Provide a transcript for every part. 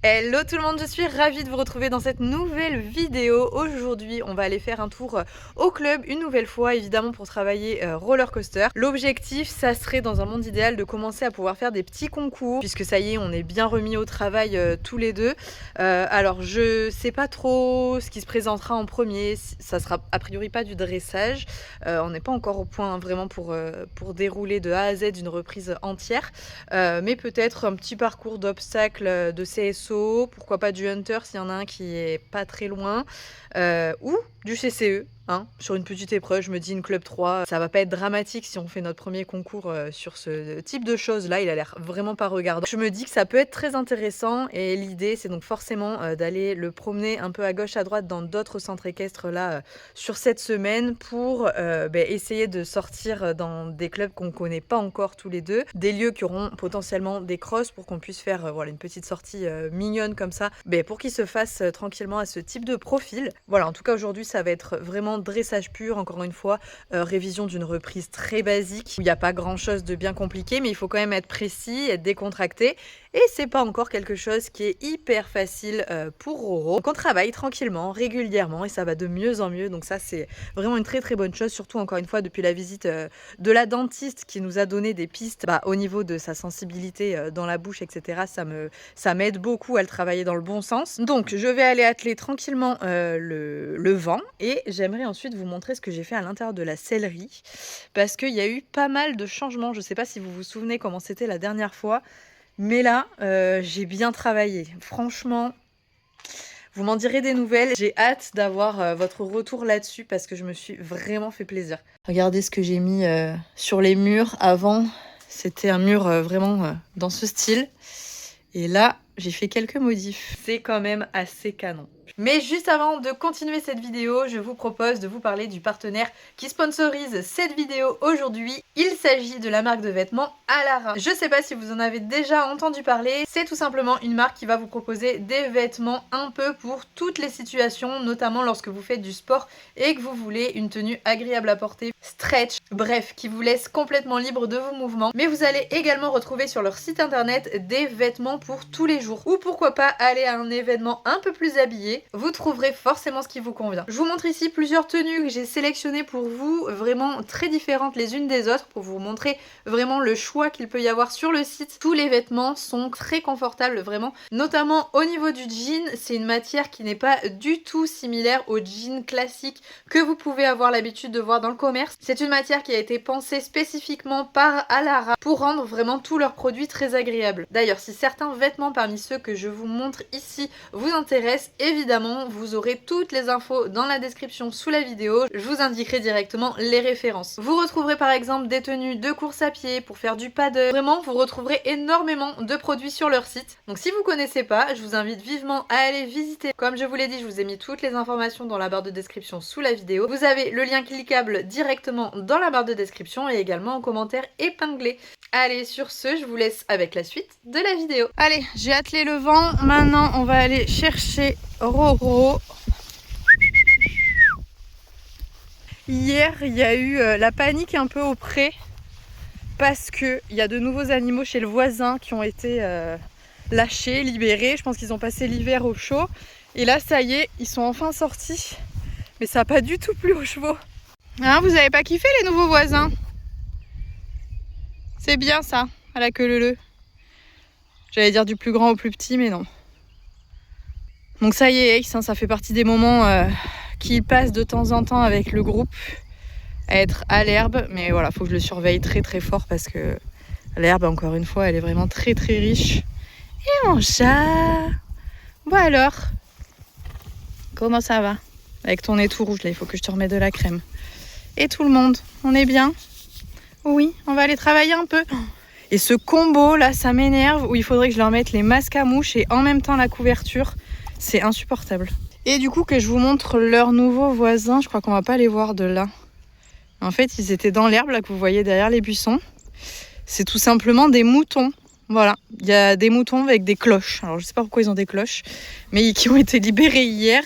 Hello tout le monde, je suis ravie de vous retrouver dans cette nouvelle vidéo. Aujourd'hui, on va aller faire un tour au club une nouvelle fois, évidemment pour travailler roller coaster. L'objectif, ça serait dans un monde idéal de commencer à pouvoir faire des petits concours, puisque ça y est, on est bien remis au travail tous les deux. Alors, je sais pas trop ce qui se présentera en premier. Ça sera a priori pas du dressage. On n'est pas encore au point vraiment pour dérouler de A à Z une reprise entière. Mais peut-être un petit parcours d'obstacles de CSO, pourquoi pas du Hunter s'il y en a un qui est pas très loin, ou du CCE. Sur une petite épreuve, je me dis une club 3, ça va pas être dramatique si on fait notre premier concours sur ce type de choses là, il a l'air vraiment pas regardant. Je me dis que ça peut être très intéressant et l'idée c'est donc forcément d'aller le promener un peu à gauche à droite dans d'autres centres équestres là sur cette semaine pour essayer de sortir dans des clubs qu'on connaît pas encore tous les deux, des lieux qui auront potentiellement des crosses pour qu'on puisse faire voilà, une petite sortie mignonne comme ça, pour qu'ils se fassent tranquillement à ce type de profil. Voilà, en tout cas aujourd'hui ça va être vraiment dressage pur, encore une fois, révision d'une reprise très basique, où il n'y a pas grand chose de bien compliqué, mais il faut quand même être précis, être décontracté, et c'est pas encore quelque chose qui est hyper facile pour Roro. Donc on travaille tranquillement, régulièrement, et ça va de mieux en mieux, donc ça c'est vraiment une très très bonne chose, surtout encore une fois depuis la visite de la dentiste qui nous a donné des pistes au niveau de sa sensibilité dans la bouche, etc. Ça m'aide beaucoup à le travailler dans le bon sens. Donc je vais aller atteler tranquillement le vent, et j'aimerais ensuite vous montrer ce que j'ai fait à l'intérieur de la sellerie, parce qu'il y a eu pas mal de changements. Je sais pas si vous vous souvenez comment c'était la dernière fois, mais là j'ai bien travaillé. Franchement, vous m'en direz des nouvelles. J'ai hâte d'avoir votre retour là-dessus parce que je me suis vraiment fait plaisir. Regardez ce que j'ai mis sur les murs. Avant, c'était un mur vraiment dans ce style. Et là, j'ai fait quelques modifs. C'est quand même assez canon. Mais juste avant de continuer cette vidéo, je vous propose de vous parler du partenaire qui sponsorise cette vidéo aujourd'hui. Il s'agit de la marque de vêtements Alara. Je sais pas si vous en avez déjà entendu parler, c'est tout simplement une marque qui va vous proposer des vêtements un peu pour toutes les situations, notamment lorsque vous faites du sport et que vous voulez une tenue agréable à porter, stretch, bref, qui vous laisse complètement libre de vos mouvements. Mais vous allez également retrouver sur leur site internet des vêtements pour tous les jours. Ou pourquoi pas aller à un événement un peu plus habillé. Vous trouverez forcément ce qui vous convient. Je vous montre ici plusieurs tenues que j'ai sélectionnées pour vous, vraiment très différentes les unes des autres, pour vous montrer vraiment le choix qu'il peut y avoir sur le site. Tous les vêtements sont très confortables, vraiment. Notamment au niveau du jean, c'est une matière qui n'est pas du tout similaire au jean classique que vous pouvez avoir l'habitude de voir dans le commerce. C'est une matière qui a été pensée spécifiquement par Alara pour rendre vraiment tous leurs produits très agréables. D'ailleurs, si certains vêtements parmi ceux que je vous montre ici vous intéressent, évidemment, vous aurez toutes les infos dans la description sous la vidéo. Je vous indiquerai directement les références. Vous retrouverez par exemple des tenues de course à pied pour faire du paddle. Vraiment, vous retrouverez énormément de produits sur leur site. Donc si vous connaissez pas, je vous invite vivement à aller visiter. Comme je vous l'ai dit, je vous ai mis toutes les informations dans la barre de description sous la vidéo. Vous avez le lien cliquable directement dans la barre de description et également en commentaire épinglé. Allez, sur ce, je vous laisse avec la suite de la vidéo. Allez, j'ai attelé le vent. Maintenant, on va aller chercher Roro. Hier, il y a eu la panique un peu au pré parce qu'il y a de nouveaux animaux chez le voisin qui ont été lâchés, libérés. Je pense qu'ils ont passé l'hiver au chaud. Et là, ça y est, ils sont enfin sortis. Mais ça n'a pas du tout plu aux chevaux. Hein, vous avez pas kiffé les nouveaux voisins? C'est bien ça, à la queue leu-leu. J'allais dire du plus grand au plus petit, mais non. Donc ça y est, Ace, ça fait partie des moments qu'il passe de temps en temps avec le groupe, à être à l'herbe. Mais voilà, faut que je le surveille très très fort parce que l'herbe, encore une fois, elle est vraiment très très riche. Et mon chat! Bon alors, comment ça va? Avec ton nez tout rouge là, il faut que je te remette de la crème. Et tout le monde, on est bien? Oui, on va aller travailler un peu. Et ce combo là, ça m'énerve, où il faudrait que je leur mette les masques à mouches et en même temps la couverture. C'est insupportable. Et du coup, que je vous montre leurs nouveaux voisins, je crois qu'on va pas les voir de là. En fait, ils étaient dans l'herbe là que vous voyez derrière les buissons. C'est tout simplement des moutons. Voilà, il y a des moutons avec des cloches. Alors je sais pas pourquoi ils ont des cloches, mais qui ont été libérés hier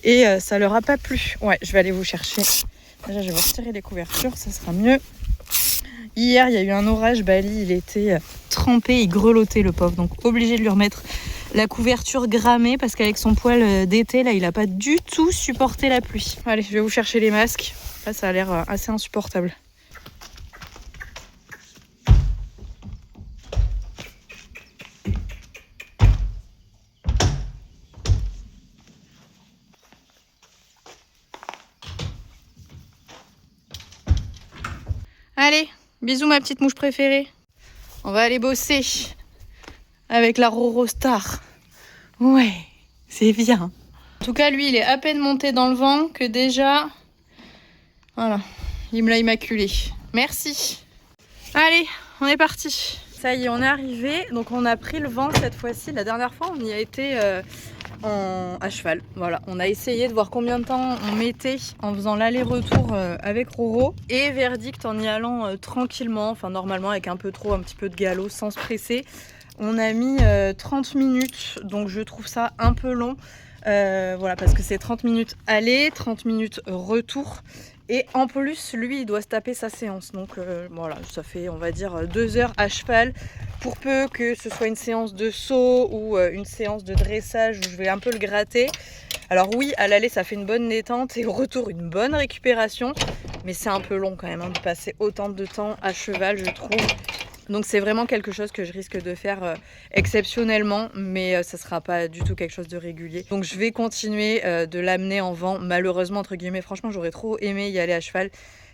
et ça leur a pas plu. Ouais, je vais aller vous chercher. Déjà, je vais retirer les couvertures, ça sera mieux. Hier, il y a eu un orage, Bali, il était trempé, il grelottait le pauvre, donc obligé de lui remettre la couverture grammée parce qu'avec son poil d'été, là, il n'a pas du tout supporté la pluie. Allez, je vais vous chercher les masques. Là, ça a l'air assez insupportable. Allez, bisous ma petite mouche préférée. On va aller bosser avec la Roro Star. Ouais, c'est bien. En tout cas, lui, il est à peine monté dans le vent que déjà... Voilà, il me l'a immaculé. Merci. Allez, on est parti. Ça y est, on est arrivé. Donc on a pris le vent cette fois-ci. La dernière fois, on y a été à cheval. Voilà, on a essayé de voir combien de temps on mettait en faisant l'aller-retour avec Roro. Et verdict en y allant tranquillement, enfin normalement avec un petit peu de galop sans se presser. On a mis 30 minutes, donc je trouve ça un peu long. Voilà, parce que c'est 30 minutes aller, 30 minutes retour. Et en plus, lui, il doit se taper sa séance. Donc voilà, ça fait, on va dire, 2 heures à cheval. Pour peu que ce soit une séance de saut ou une séance de dressage où je vais un peu le gratter. Alors oui, à l'aller, ça fait une bonne détente et au retour, une bonne récupération. Mais c'est un peu long quand même de passer autant de temps à cheval, je trouve. Donc c'est vraiment quelque chose que je risque de faire exceptionnellement, mais ça sera pas du tout quelque chose de régulier. Donc je vais continuer de l'amener en vent, malheureusement entre guillemets. Franchement, j'aurais trop aimé y aller à cheval,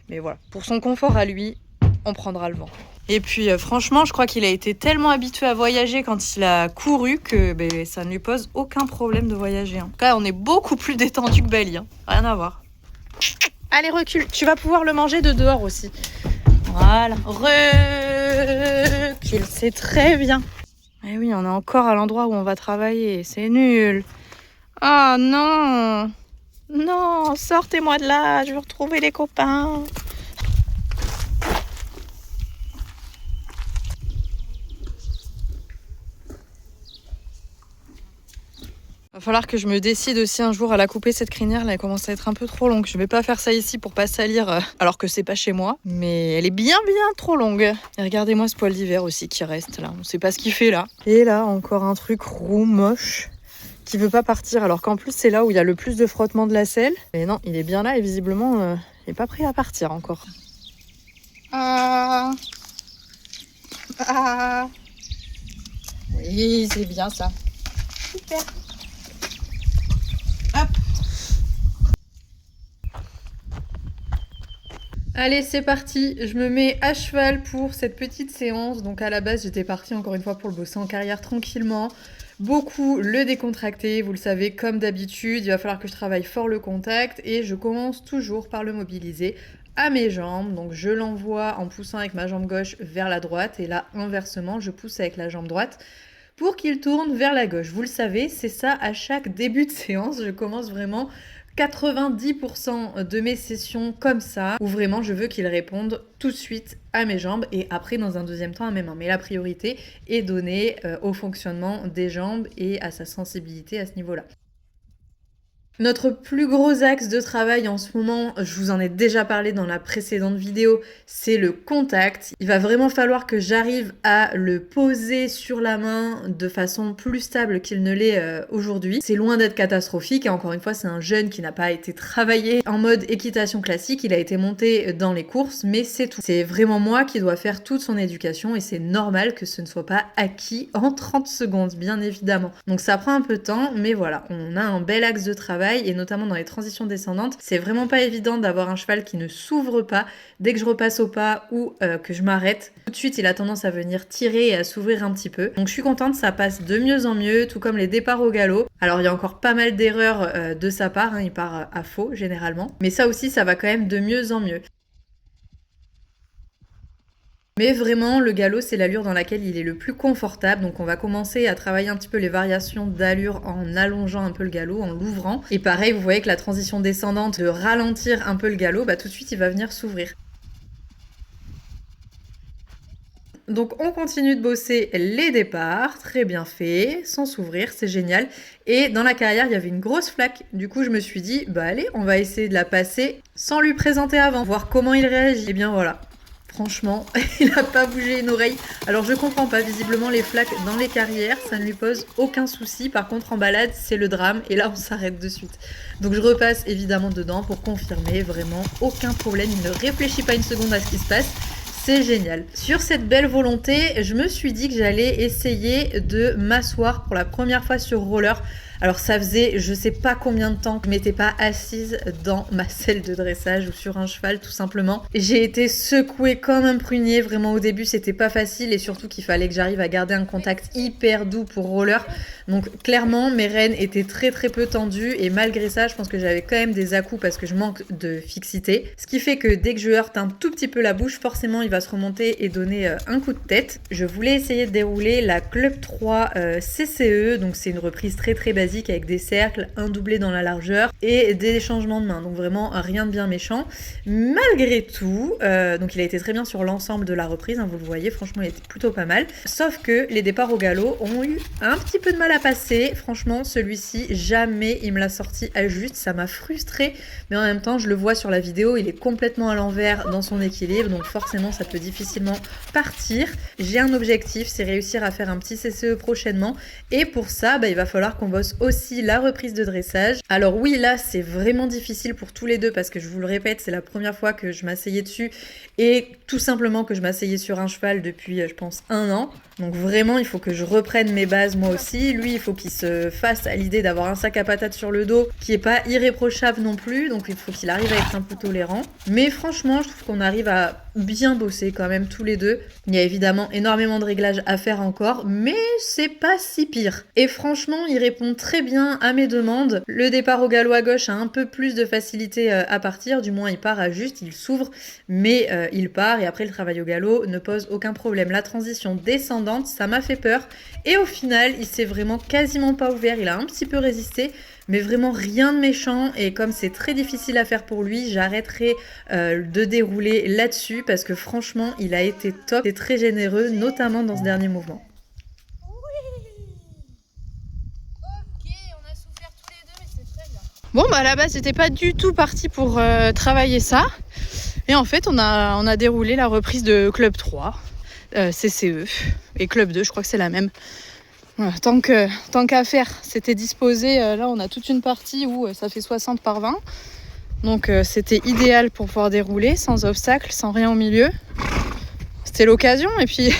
mais voilà. Pour son confort à lui, on prendra le vent. Et puis franchement, je crois qu'il a été tellement habitué à voyager quand il a couru que ça ne lui pose aucun problème de voyager. En tout cas, on est beaucoup plus détendu que Bali, hein. Rien à voir. Allez, recule. Tu vas pouvoir le manger de dehors aussi. Voilà, recule, c'est très bien. Et oui, on est encore à l'endroit où on va travailler, c'est nul. Oh non, non, sortez-moi de là, je veux retrouver les copains. Va falloir que je me décide aussi un jour à la couper cette crinière là, elle commence à être un peu trop longue. Je vais pas faire ça ici pour pas salir alors que c'est pas chez moi, mais elle est bien trop longue. Et regardez-moi ce poil d'hiver aussi qui reste là, on sait pas ce qu'il fait là. Et là encore un truc roux moche qui veut pas partir alors qu'en plus c'est là où il y a le plus de frottement de la selle. Mais non, il est bien là et visiblement il est pas prêt à partir encore. Ah. Oui, c'est bien ça. Super. Hop. Allez, c'est parti. Je me mets à cheval pour cette petite séance. Donc à la base, j'étais partie encore une fois pour le bosser en carrière tranquillement. Beaucoup le décontracter, vous le savez, comme d'habitude. Il va falloir que je travaille fort le contact et je commence toujours par le mobiliser à mes jambes. Donc je l'envoie en poussant avec ma jambe gauche vers la droite et là, inversement, je pousse avec la jambe droite pour qu'il tourne vers la gauche. Vous le savez, c'est ça à chaque début de séance. Je commence vraiment 90% de mes sessions comme ça, où vraiment je veux qu'il réponde tout de suite à mes jambes et après dans un deuxième temps à mes mains. Mais la priorité est donnée au fonctionnement des jambes et à sa sensibilité à ce niveau-là. Notre plus gros axe de travail en ce moment, je vous en ai déjà parlé dans la précédente vidéo, c'est le contact. Il va vraiment falloir que j'arrive à le poser sur la main de façon plus stable qu'il ne l'est aujourd'hui. C'est loin d'être catastrophique et encore une fois, c'est un jeune qui n'a pas été travaillé en mode équitation classique. Il a été monté dans les courses, mais c'est tout. C'est vraiment moi qui dois faire toute son éducation et c'est normal que ce ne soit pas acquis en 30 secondes, bien évidemment. Donc ça prend un peu de temps, mais voilà, on a un bel axe de travail. Et notamment dans les transitions descendantes, c'est vraiment pas évident d'avoir un cheval qui ne s'ouvre pas dès que je repasse au pas ou que je m'arrête. Tout de suite, il a tendance à venir tirer et à s'ouvrir un petit peu. Donc je suis contente, ça passe de mieux en mieux, tout comme les départs au galop. Alors il y a encore pas mal d'erreurs de sa part, hein, il part à faux généralement. Mais ça aussi, ça va quand même de mieux en mieux. Mais vraiment, le galop, c'est l'allure dans laquelle il est le plus confortable. Donc on va commencer à travailler un petit peu les variations d'allure en allongeant un peu le galop, en l'ouvrant. Et pareil, vous voyez que la transition descendante, de ralentir un peu le galop, tout de suite, il va venir s'ouvrir. Donc on continue de bosser les départs, très bien fait, sans s'ouvrir, c'est génial. Et dans la carrière, il y avait une grosse flaque. Du coup, je me suis dit, allez, on va essayer de la passer sans lui présenter avant, voir comment il réagit. Et bien voilà. Franchement, il n'a pas bougé une oreille. Alors je comprends pas, visiblement les flaques dans les carrières, ça ne lui pose aucun souci. Par contre en balade, c'est le drame et là on s'arrête de suite. Donc je repasse évidemment dedans pour confirmer, vraiment aucun problème. Il ne réfléchit pas une seconde à ce qui se passe. C'est génial. Sur cette belle volonté, je me suis dit que j'allais essayer de m'asseoir pour la première fois sur roller. Alors ça faisait je sais pas combien de temps que je m'étais pas assise dans ma selle de dressage ou sur un cheval tout simplement. J'ai été secouée comme un prunier, vraiment au début c'était pas facile et surtout qu'il fallait que j'arrive à garder un contact hyper doux pour roller. Donc clairement mes rênes étaient très peu tendues et malgré ça je pense que j'avais quand même des à-coups parce que je manque de fixité. Ce qui fait que dès que je heurte un tout petit peu la bouche, forcément il va se remonter et donner un coup de tête. Je voulais essayer de dérouler la Club 3 CCE, donc c'est une reprise très basique avec des cercles, un doublé dans la largeur et des changements de main, donc vraiment rien de bien méchant. Malgré tout, donc il a été très bien sur l'ensemble de la reprise, hein, vous le voyez, franchement il était plutôt pas mal, sauf que les départs au galop ont eu un petit peu de mal à passer. Franchement celui-ci, jamais il me l'a sorti à juste, ça m'a frustrée, mais en même temps je le vois sur la vidéo, il est complètement à l'envers dans son équilibre, donc forcément ça peut difficilement partir. J'ai un objectif, c'est réussir à faire un petit CCE prochainement, et pour ça il va falloir qu'on bosse aussi la reprise de dressage. Alors oui, là c'est vraiment difficile pour tous les deux parce que je vous le répète, c'est la première fois que je m'asseyais dessus et tout simplement que je m'asseyais sur un cheval depuis je pense 1 an. Donc vraiment il faut que je reprenne mes bases moi aussi. Lui il faut qu'il se fasse à l'idée d'avoir un sac à patates sur le dos qui est pas irréprochable non plus, donc il faut qu'il arrive à être un peu tolérant. Mais franchement je trouve qu'on arrive à bien bosser quand même tous les deux. Il y a évidemment énormément de réglages à faire encore, mais c'est pas si pire. Et franchement il répond très bien à mes demandes. Le départ au galop à gauche a un peu plus de facilité à partir, du moins il part à juste, il s'ouvre, mais il part et après le travail au galop ne pose aucun problème. La transition descendante, ça m'a fait peur et au final il s'est vraiment quasiment pas ouvert, il a un petit peu résisté, mais vraiment rien de méchant, et comme c'est très difficile à faire pour lui, j'arrêterai de dérouler là-dessus parce que franchement il a été top et très généreux, notamment dans ce dernier mouvement. Bon bah à la base j'étais pas du tout partie pour travailler ça, et en fait on a déroulé la reprise de Club 3 CCE et Club 2, je crois que c'est la même. Voilà, tant qu'à faire, c'était disposé, là on a toute une partie où ça fait 60 par 20, donc c'était idéal pour pouvoir dérouler sans obstacle, sans rien au milieu. C'était l'occasion, et puis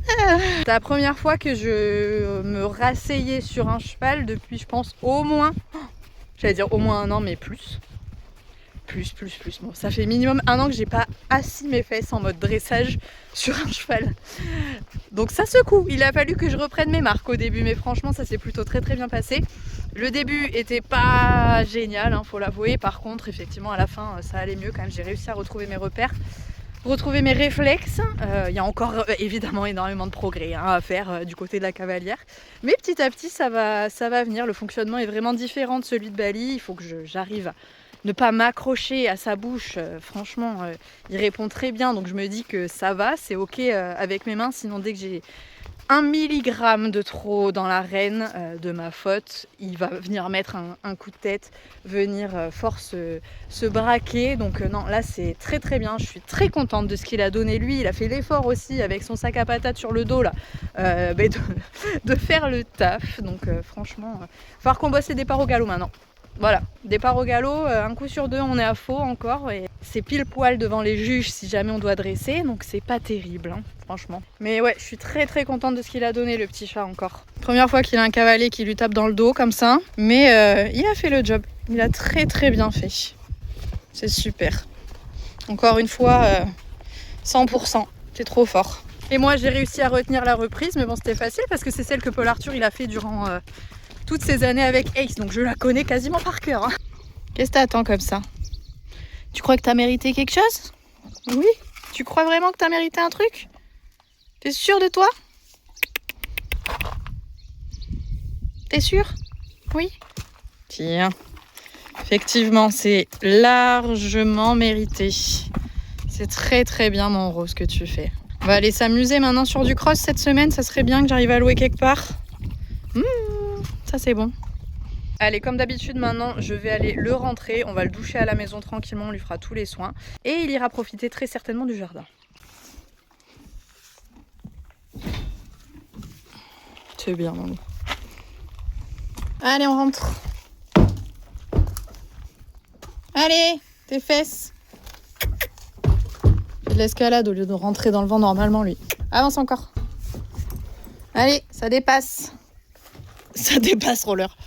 c'est la première fois que je me rasseyais sur un cheval depuis je pense au moins... J'allais dire au moins 1 an, mais plus. Plus. Bon, ça fait minimum 1 an que j'ai pas assis mes fesses en mode dressage sur un cheval. Donc ça secoue. Il a fallu que je reprenne mes marques au début, mais franchement, ça s'est plutôt très bien passé. Le début était pas génial, hein, faut l'avouer. Par contre, effectivement, à la fin, ça allait mieux quand même. J'ai réussi à retrouver mes repères, retrouver mes réflexes. Il y a encore évidemment énormément de progrès à faire du côté de la cavalière, mais petit à petit ça va venir. Le fonctionnement est vraiment différent de celui de Bali. Il faut que j'arrive à ne pas m'accrocher à sa bouche. Franchement il répond très bien, donc je me dis que ça va, c'est ok avec mes mains. Sinon dès que j'ai 1 milligramme de trop dans l'arène de ma faute, il va venir mettre un coup de tête, venir force se braquer. Donc non, là c'est très bien, je suis très contente de ce qu'il a donné lui. Il a fait l'effort aussi avec son sac à patates sur le dos là, de faire le taf. Donc franchement, il va falloir qu'on bosse les départs au galop maintenant. Voilà, départ au galop, un coup sur 2 on est à faux encore, et c'est pile poil devant les juges si jamais on doit dresser, donc c'est pas terrible hein, franchement. Mais ouais, je suis très contente de ce qu'il a donné le petit chat encore. Première fois qu'il a un cavalier qui lui tape dans le dos comme ça, mais il a fait le job, il a très bien fait. C'est super. Encore une fois, 100%, c'est trop fort. Et moi j'ai réussi à retenir la reprise, mais bon c'était facile parce que c'est celle que Paul Arthur il a fait durant... toutes ces années avec Ace, donc je la connais quasiment par cœur. Hein. Qu'est-ce que t'attends comme ça? Tu crois que t'as mérité quelque chose? Oui? Tu crois vraiment que t'as mérité un truc? T'es sûr de toi? T'es sûr? Oui? Tiens, effectivement, c'est largement mérité. C'est très bien mon Rose ce que tu fais. On va aller s'amuser maintenant sur du cross cette semaine, ça serait bien que j'arrive à louer quelque part. Ça c'est bon. Allez, comme d'habitude maintenant, je vais aller le rentrer. On va le doucher à la maison tranquillement, on lui fera tous les soins. Et il ira profiter très certainement du jardin. C'est bien, maman. Allez, on rentre. Allez, tes fesses. Il fait de l'escalade au lieu de rentrer dans le vent normalement, lui. Avance encore. Allez, ça dépasse. Ça dépasse, roller.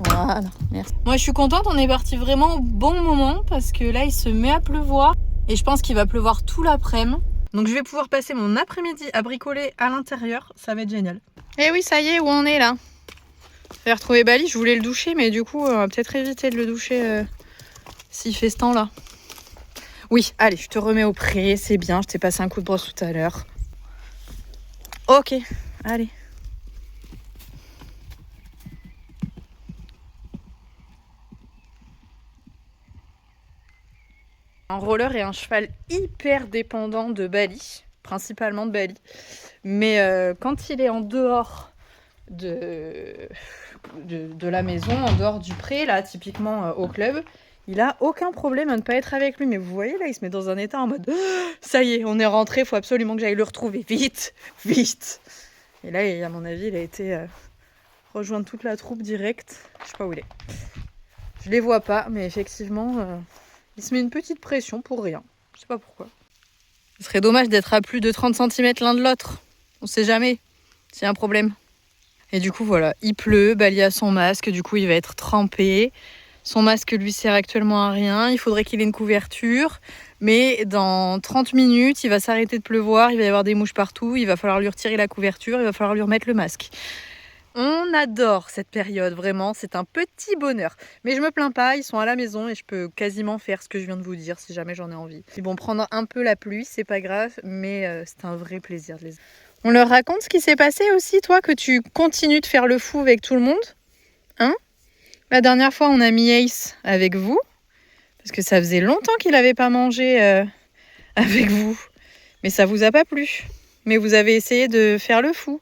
Voilà, merci. Moi, je suis contente, on est parti vraiment au bon moment parce que là, il se met à pleuvoir. Et je pense qu'il va pleuvoir tout l'après-midi. Donc je vais pouvoir passer mon après-midi à bricoler à l'intérieur, ça va être génial. Eh oui, ça y est, où on est là? J'ai retrouvé Bali, je voulais le doucher, mais du coup, on va peut-être éviter de le doucher s'il fait ce temps-là. Oui, allez, je te remets au pré, c'est bien, je t'ai passé un coup de brosse tout à l'heure. Ok, allez. Un roller est un cheval hyper dépendant de Bali, principalement de Bali. Mais quand il est en dehors de la maison, en dehors du pré, là, typiquement au club, il a aucun problème à ne pas être avec lui. Mais vous voyez, là, il se met dans un état en mode ça y est, on est rentré, il faut absolument que j'aille le retrouver. Vite, vite. Et là, à mon avis, il a été rejoindre toute la troupe directe. Je sais pas où il est. Je les vois pas, mais effectivement... il se met une petite pression pour rien. Je sais pas pourquoi. Ce serait dommage d'être à plus de 30 cm l'un de l'autre. On sait jamais s'il y a un problème. Et du coup, voilà, il pleut, Bali a son masque, du coup, il va être trempé. Son masque lui sert actuellement à rien. Il faudrait qu'il ait une couverture. Mais dans 30 minutes, il va s'arrêter de pleuvoir, il va y avoir des mouches partout, il va falloir lui retirer la couverture, il va falloir lui remettre le masque. On adore cette période, vraiment, c'est un petit bonheur. Mais je me plains pas, ils sont à la maison et je peux quasiment faire ce que je viens de vous dire si jamais j'en ai envie. Ils vont prendre un peu la pluie, c'est pas grave, mais c'est un vrai plaisir de les... On leur raconte ce qui s'est passé aussi, toi, que tu continues de faire le fou avec tout le monde, hein? La dernière fois, on a mis Ace avec vous, parce que ça faisait longtemps qu'il n'avait pas mangé avec vous. Mais ça vous a pas plu. Mais vous avez essayé de faire le fou.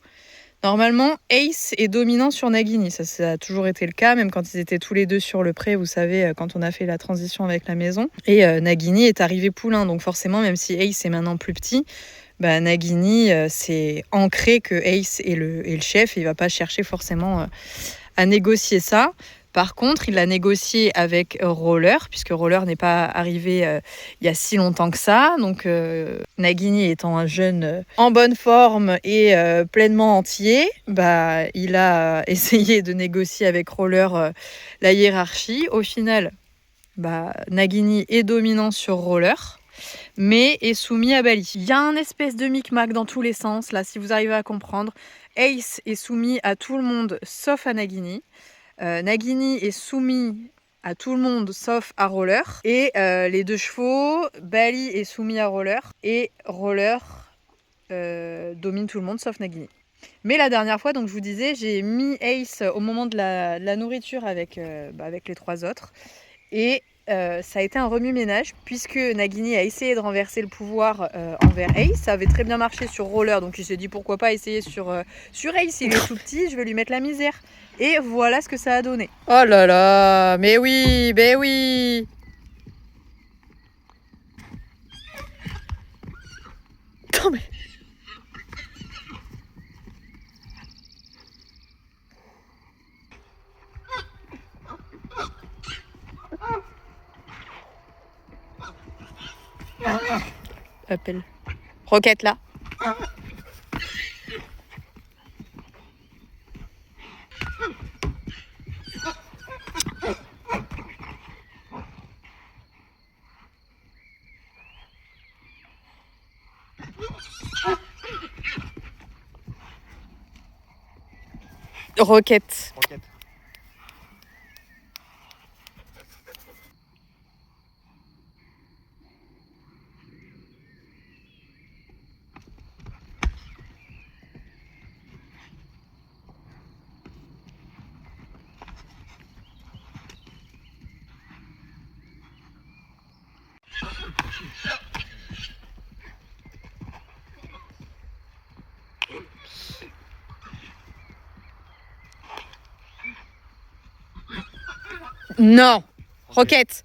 Normalement, Ace est dominant sur Nagini. Ça a toujours été le cas, même quand ils étaient tous les deux sur le pré, vous savez, quand on a fait la transition avec la maison. Et Nagini est arrivé poulain, donc forcément, même si Ace est maintenant plus petit, bah, Nagini, c'est ancré que Ace est le chef. Et il va pas chercher forcément à négocier ça. Par contre, il l'a négocié avec Roller, puisque Roller n'est pas arrivé il y a si longtemps que ça. Donc, Nagini étant un jeune en bonne forme et pleinement entier, bah, il a essayé de négocier avec Roller la hiérarchie. Au final, bah, Nagini est dominant sur Roller, mais est soumis à Bali. Il y a un espèce de micmac dans tous les sens, là, si vous arrivez à comprendre. Ace est soumis à tout le monde, sauf à Nagini. Nagini est soumis à tout le monde sauf à Roller. Et les deux chevaux, Bali est soumis à Roller. Et Roller domine tout le monde sauf Nagini. Mais la dernière fois, donc je vous disais, j'ai mis Ace au moment de la nourriture avec les trois autres. Et ça a été un remue-ménage puisque Nagini a essayé de renverser le pouvoir envers Ace. Ça avait très bien marché sur Roller, donc il s'est dit pourquoi pas essayer sur Ace. Il est tout petit, je vais lui mettre la misère. Et voilà ce que ça a donné. Oh là là, mais oui, mais oui. Non mais... Appelle. Roquette là. Roquette. Roquette. Non. Roquette.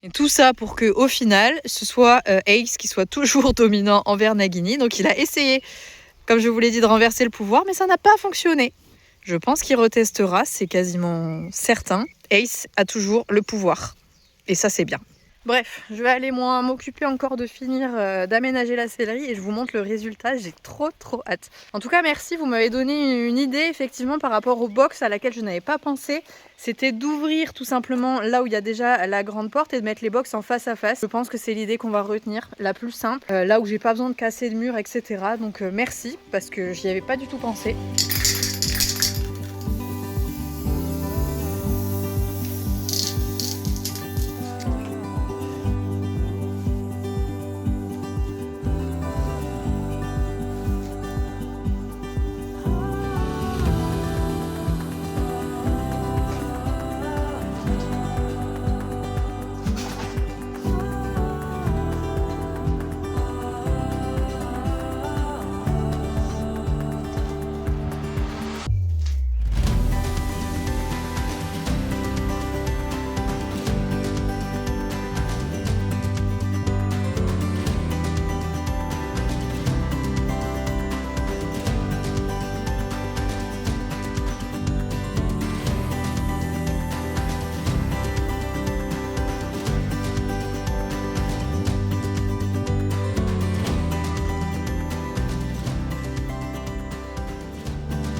Et tout ça pour que au final, ce soit Ace qui soit toujours dominant envers Nagini. Donc il a essayé, comme je vous l'ai dit, de renverser le pouvoir, mais ça n'a pas fonctionné. Je pense qu'il retestera, c'est quasiment certain. Ace a toujours le pouvoir. Et ça, c'est bien. Bref, je vais aller moi m'occuper encore de finir d'aménager la sellerie et je vous montre le résultat. J'ai trop hâte. En tout cas, merci, vous m'avez donné une idée effectivement par rapport aux box à laquelle je n'avais pas pensé. C'était d'ouvrir tout simplement là où il y a déjà la grande porte et de mettre les box en face à face. Je pense que c'est l'idée qu'on va retenir, la plus simple, là où j'ai pas besoin de casser de mur, etc. Donc merci parce que j'y avais pas du tout pensé.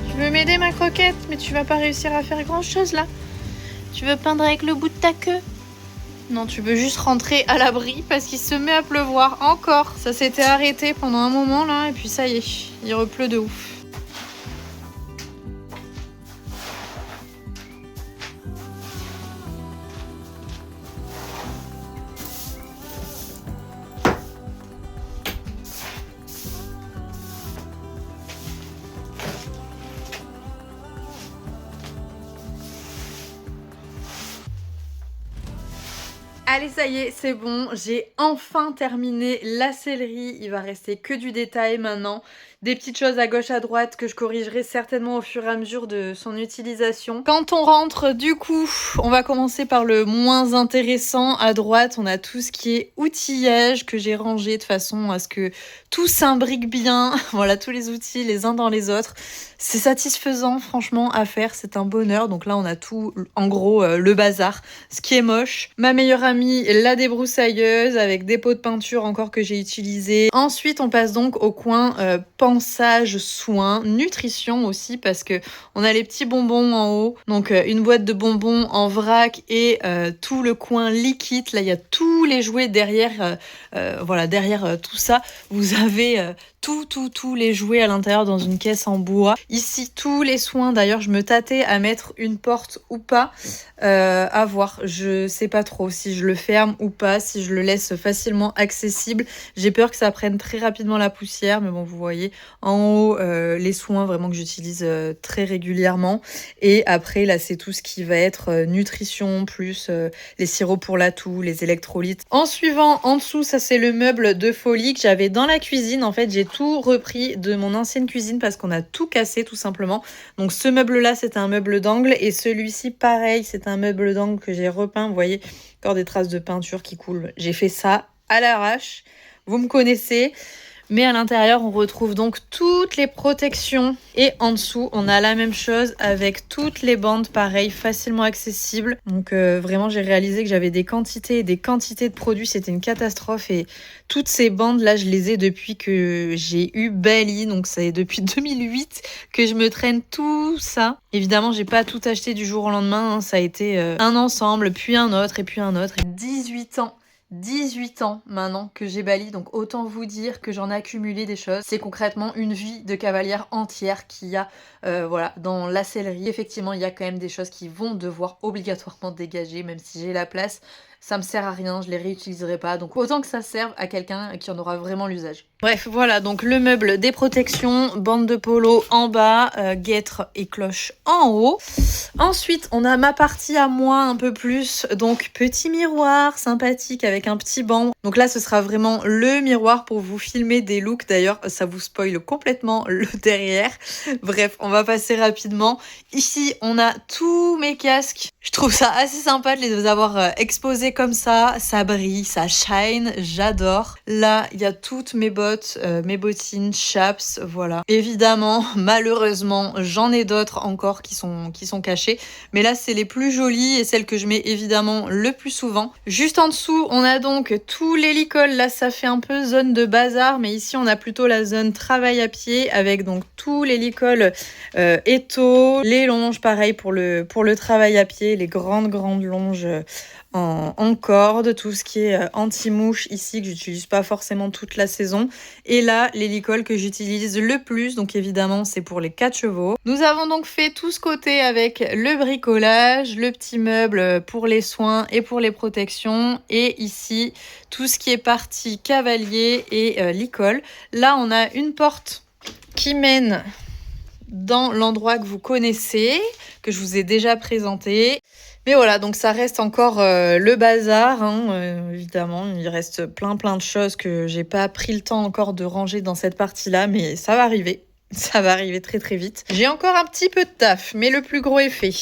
Tu veux m'aider ma croquette? Mais tu vas pas réussir à faire grand chose là. Tu veux peindre avec le bout de ta queue? Non, tu veux juste rentrer à l'abri parce qu'il se met à pleuvoir encore. Ça s'était arrêté pendant un moment là et puis ça y est, il repleut de ouf. Allez, ça y est, c'est bon, j'ai enfin terminé la sellerie. Il va rester que du détail maintenant. Des petites choses à gauche à droite que je corrigerai certainement au fur et à mesure de son utilisation. Quand on rentre, du coup, on va commencer par le moins intéressant. À droite, on a tout ce qui est outillage que j'ai rangé de façon à ce que tout s'imbrique bien. Voilà, tous les outils les uns dans les autres. C'est satisfaisant, franchement, à faire. C'est un bonheur. Donc là, on a tout, en gros, le bazar. Ce qui est moche. Ma meilleure amie, la débroussailleuse avec des pots de peinture encore que j'ai utilisés. Ensuite, on passe donc au coin pensage, soins, nutrition aussi parce que on a les petits bonbons en haut. Donc une boîte de bonbons en vrac et tout le coin liquide. Là, il y a tous les jouets derrière. Voilà, derrière tout ça, vous avez tous les jouets à l'intérieur dans une caisse en bois. Ici, tous les soins. D'ailleurs, je me tâtais à mettre une porte ou pas. À voir. Je sais pas trop si je le ferme ou pas, si je le laisse facilement accessible. J'ai peur que ça prenne très rapidement la poussière, mais bon, vous voyez en haut les soins vraiment que j'utilise très régulièrement. Et après, là, c'est tout ce qui va être nutrition, plus les sirops pour la toux, les électrolytes. En suivant, en dessous, ça c'est le meuble de folie que j'avais dans la cuisine. En fait, j'ai tout repris de mon ancienne cuisine parce qu'on a tout cassé tout simplement. Donc ce meuble-là, c'était un meuble d'angle et celui-ci, pareil, c'est un meuble d'angle que j'ai repeint. Vous voyez, encore des traces de peinture qui coulent. J'ai fait ça à l'arrache. Vous me connaissez. Mais à l'intérieur, on retrouve donc toutes les protections. Et en dessous, on a la même chose avec toutes les bandes, pareil, facilement accessibles. Donc vraiment, j'ai réalisé que j'avais des quantités et des quantités de produits. C'était une catastrophe. Et toutes ces bandes-là, je les ai depuis que j'ai eu Bali. Donc c'est depuis 2008 que je me traîne tout ça. Évidemment, j'ai pas tout acheté du jour au lendemain. Hein. Ça a été un ensemble, puis un autre, et puis un autre. 18 ans maintenant que j'ai Bali, donc autant vous dire que j'en ai accumulé des choses. C'est concrètement une vie de cavalière entière qu'il y a voilà, dans la sellerie. Effectivement, il y a quand même des choses qui vont devoir obligatoirement dégager, même si j'ai la place. Ça me sert à rien, je les réutiliserai pas. Donc autant que ça serve à quelqu'un qui en aura vraiment l'usage. Bref, voilà, donc le meuble des protections, bande de polo en bas, guêtre et cloche en haut. Ensuite, on a ma partie à moi un peu plus, donc petit miroir sympathique avec un petit banc. Donc là, ce sera vraiment le miroir pour vous filmer des looks. D'ailleurs, ça vous spoil complètement le derrière. Bref, on va passer rapidement. Ici, on a tous mes casques. Je trouve ça assez sympa de les avoir exposés comme ça brille, ça shine, j'adore. Là, il y a toutes mes bottes, mes bottines, chaps, voilà. Évidemment, malheureusement, j'en ai d'autres encore qui sont cachées, mais là, c'est les plus jolies et celles que je mets évidemment le plus souvent. Juste en dessous, on a donc tous les licols. Là, ça fait un peu zone de bazar, mais ici, on a plutôt la zone travail à pied avec donc tous les licols étaux, les longes, pareil pour le travail à pied, les grandes longes en corde, tout ce qui est anti-mouche ici que j'utilise pas forcément toute la saison. Et là, les licols que j'utilise le plus, donc évidemment c'est pour les 4 chevaux. Nous avons donc fait tout ce côté avec le bricolage, le petit meuble pour les soins et pour les protections. Et ici, tout ce qui est partie cavalier et licol. Là, on a une porte qui mène dans l'endroit que vous connaissez, que je vous ai déjà présenté. Mais voilà, donc ça reste encore le bazar, hein, évidemment. Il reste plein de choses que j'ai pas pris le temps encore de ranger dans cette partie-là, mais ça va arriver. Ça va arriver très vite. J'ai encore un petit peu de taf, mais le plus gros est fait.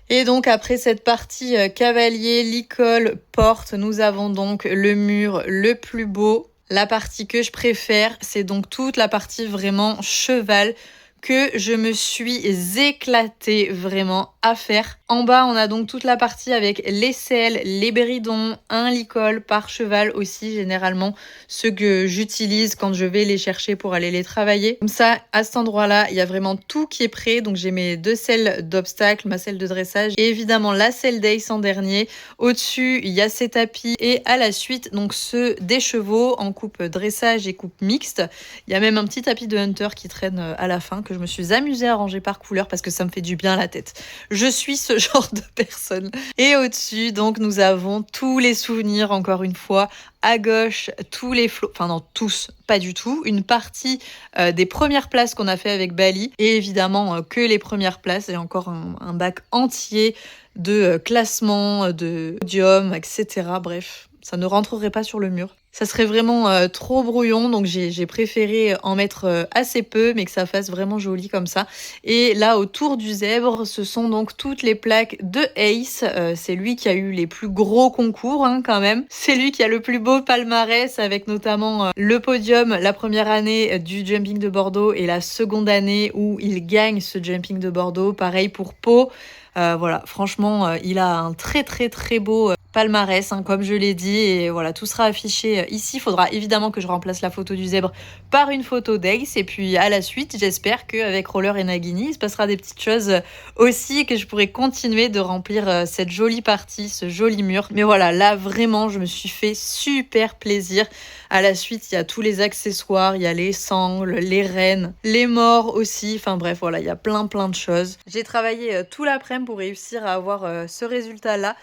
Et donc après cette partie cavalier, licol, porte, nous avons donc le mur le plus beau. La partie que je préfère, c'est donc toute la partie vraiment cheval que je me suis éclatée vraiment à faire. En bas, on a donc toute la partie avec les selles, les béridons, un licol par cheval aussi, généralement ceux que j'utilise quand je vais les chercher pour aller les travailler. Comme ça, à cet endroit-là, il y a vraiment tout qui est prêt. Donc j'ai mes 2 selles d'obstacle, ma selle de dressage et évidemment la selle d'Ace en dernier. Au-dessus, il y a ces tapis et à la suite, donc ceux des chevaux en coupe dressage et coupe mixte. Il y a même un petit tapis de hunter qui traîne à la fin que je me suis amusée à ranger par couleur parce que ça me fait du bien à la tête. Je suis ce genre de personne. Et au-dessus, donc, nous avons tous les souvenirs, encore une fois. À gauche, tous les flots, enfin non, tous, pas du tout. Une partie des premières places qu'on a fait avec Bali. Et évidemment, que les premières places. Et encore un bac entier de classement, de podium, etc. Bref, ça ne rentrerait pas sur le mur. Ça serait vraiment trop brouillon, donc j'ai préféré en mettre assez peu, mais que ça fasse vraiment joli comme ça. Et là, autour du zèbre, ce sont donc toutes les plaques de Ace. C'est lui qui a eu les plus gros concours, hein, quand même. C'est lui qui a le plus beau palmarès, avec notamment le podium la première année du jumping de Bordeaux et la seconde année où il gagne ce jumping de Bordeaux. Pareil pour Pau. Voilà, franchement, il a un très beau palmarès, hein, comme je l'ai dit, et voilà, tout sera affiché ici. Il faudra évidemment que je remplace la photo du zèbre par une photo d'Ace, et puis à la suite, j'espère qu'avec Roller et Nagini, il se passera des petites choses aussi, que je pourrai continuer de remplir cette jolie partie, ce joli mur. Mais voilà, là, vraiment, je me suis fait super plaisir. À la suite, il y a tous les accessoires, il y a les sangles, les rênes, les morts aussi. Enfin bref, voilà, il y a plein de choses. J'ai travaillé tout l'après-midi pour réussir à avoir ce résultat-là.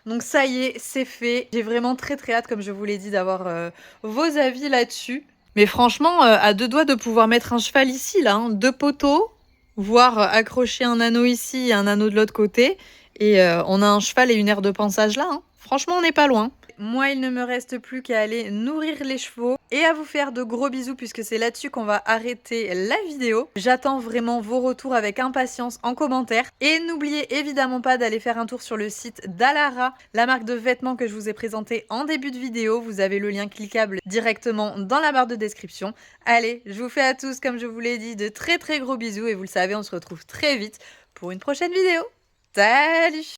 Donc ça y est, c'est fait. J'ai vraiment très hâte, comme je vous l'ai dit, d'avoir vos avis là-dessus. Mais franchement, à 2 doigts de pouvoir mettre un cheval ici, là, hein, 2 poteaux, voire accrocher un anneau ici et un anneau de l'autre côté. Et on a un cheval et une aire de pansage là, hein. Franchement, on n'est pas loin. Moi, il ne me reste plus qu'à aller nourrir les chevaux et à vous faire de gros bisous puisque c'est là-dessus qu'on va arrêter la vidéo. J'attends vraiment vos retours avec impatience en commentaire. Et n'oubliez évidemment pas d'aller faire un tour sur le site d'Alara, la marque de vêtements que je vous ai présenté en début de vidéo. Vous avez le lien cliquable directement dans la barre de description. Allez, je vous fais à tous, comme je vous l'ai dit, de très gros bisous et vous le savez, on se retrouve très vite pour une prochaine vidéo. Salut!